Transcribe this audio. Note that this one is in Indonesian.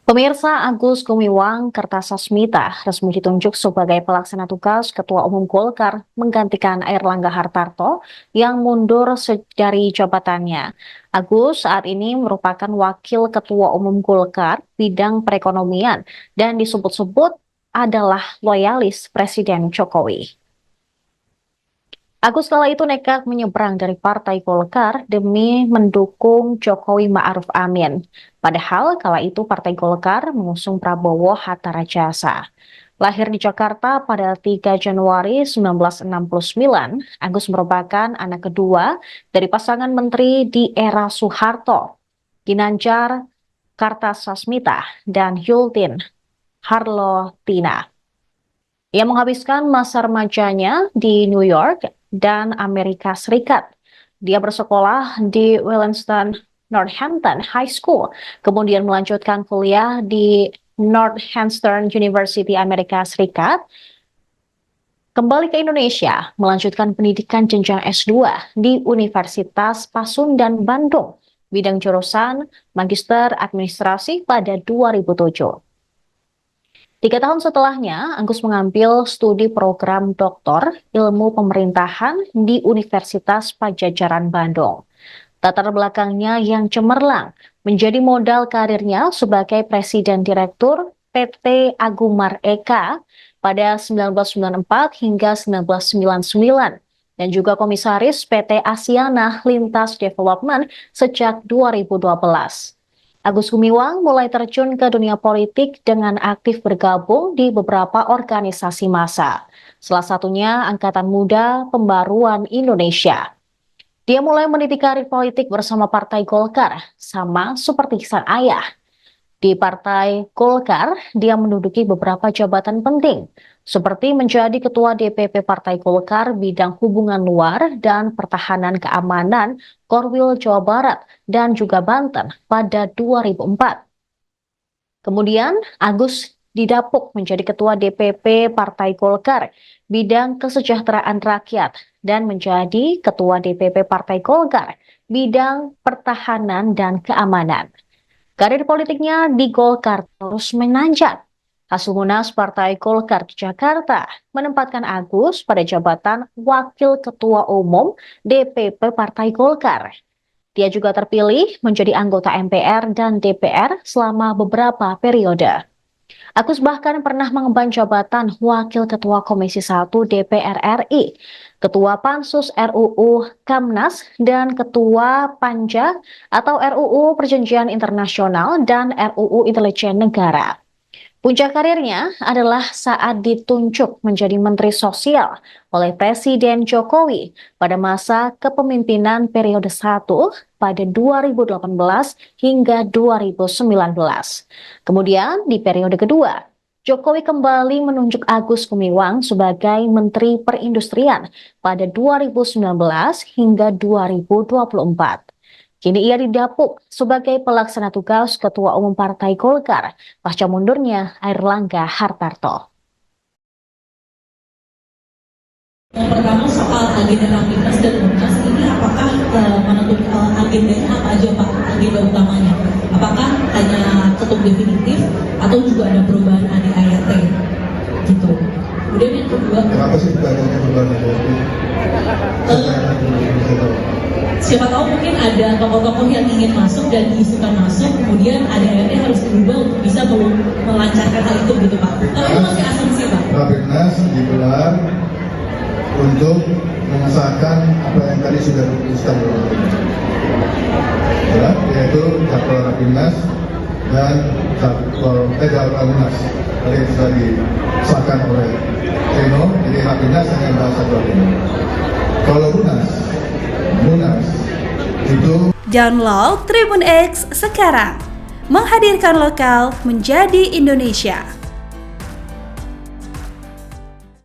Pemirsa, Agus Gumiwang Kertasasmita resmi ditunjuk sebagai pelaksana tugas Ketua Umum Golkar menggantikan Airlangga Hartarto yang mundur dari jabatannya. Agus saat ini merupakan Wakil Ketua Umum Golkar bidang perekonomian dan disebut-sebut adalah loyalis Presiden Jokowi. Agus kala itu nekat menyeberang dari Partai Golkar demi mendukung Jokowi Ma'ruf Amin. Padahal kala itu Partai Golkar mengusung Prabowo Hatta Rajasa. Lahir di Jakarta pada 3 Januari 1969, Agus merupakan anak kedua dari pasangan menteri di era Soeharto, Ginanjar Kartasasmita dan Yultin Harlotina. Ia menghabiskan masa remajanya di New York dan Amerika Serikat. Dia bersekolah di Williamston Northampton High School, kemudian melanjutkan kuliah di Northwestern University Amerika Serikat. Kembali ke Indonesia, melanjutkan pendidikan jenjang S2 di Universitas Pasundan Bandung, bidang jurusan Magister Administrasi pada 2007. 3 tahun setelahnya, Agus mengambil studi program Doktor Ilmu Pemerintahan di Universitas Padjadjaran Bandung. Latar belakangnya yang cemerlang menjadi modal karirnya sebagai Presiden Direktur PT Agumar Eka pada 1994 hingga 1999 dan juga Komisaris PT Asiana Lintas Development sejak 2012. Agus Gumiwang mulai terjun ke dunia politik dengan aktif bergabung di beberapa organisasi massa. Salah satunya Angkatan Muda Pembaruan Indonesia. Dia mulai meniti karir politik bersama Partai Golkar, sama seperti sang ayah. Di Partai Golkar, dia menduduki beberapa jabatan penting, seperti menjadi Ketua DPP Partai Golkar bidang hubungan luar dan pertahanan keamanan Korwil Jawa Barat dan juga Banten pada 2004. Kemudian Agus didapuk menjadi Ketua DPP Partai Golkar bidang kesejahteraan rakyat dan menjadi Ketua DPP Partai Golkar bidang pertahanan dan keamanan. Karir politiknya di Golkar terus menanjak. Hasil Munas Partai Golkar di Jakarta menempatkan Agus pada jabatan Wakil Ketua Umum DPP Partai Golkar. Dia juga terpilih menjadi anggota MPR dan DPR selama beberapa periode. Agus bahkan pernah mengemban jabatan Wakil Ketua Komisi 1 DPR RI, Ketua Pansus RUU Kamnas, dan Ketua Panja atau RUU Perjanjian Internasional dan RUU Intelijen Negara. Puncak karirnya adalah saat ditunjuk menjadi Menteri Sosial oleh Presiden Jokowi pada masa kepemimpinan periode 1 pada 2018 hingga 2019. Kemudian di periode kedua, Jokowi kembali menunjuk Agus Gumiwang sebagai Menteri Perindustrian pada 2019 hingga 2024. Kini ia didapuk sebagai pelaksana tugas Ketua Umum Partai Golkar pasca mundurnya Airlangga Hartarto. Yang pertama soal agenda Rapimnas dan Munas ini apakah menentukan agendanya apa aja Pak, agenda utamanya? Apakah hanya tutup definitif atau juga ada perubahan ADART gitu? Kemudian yang kedua, kenapa sih tidak ada perubahan ADART? Siapa tahu mungkin ada tokoh-tokoh yang ingin masuk dan diisukan masuk, kemudian ADART harus berubah untuk bisa melancarkan hal itu gitu Pak. Tapi itu masih asumsi Pak. Rapimnas digelar untuk mengesahkan apa yang tadi sudah diputuskan ya, yaitu jadwal Rapimnas dan jadwal Munas tadi yang sudah disahkan oleh Pleno. Jadi Rapimnas hanya bahas jadwal ini. Kalau Munas itu download Tribun X sekarang, menghadirkan lokal menjadi Indonesia.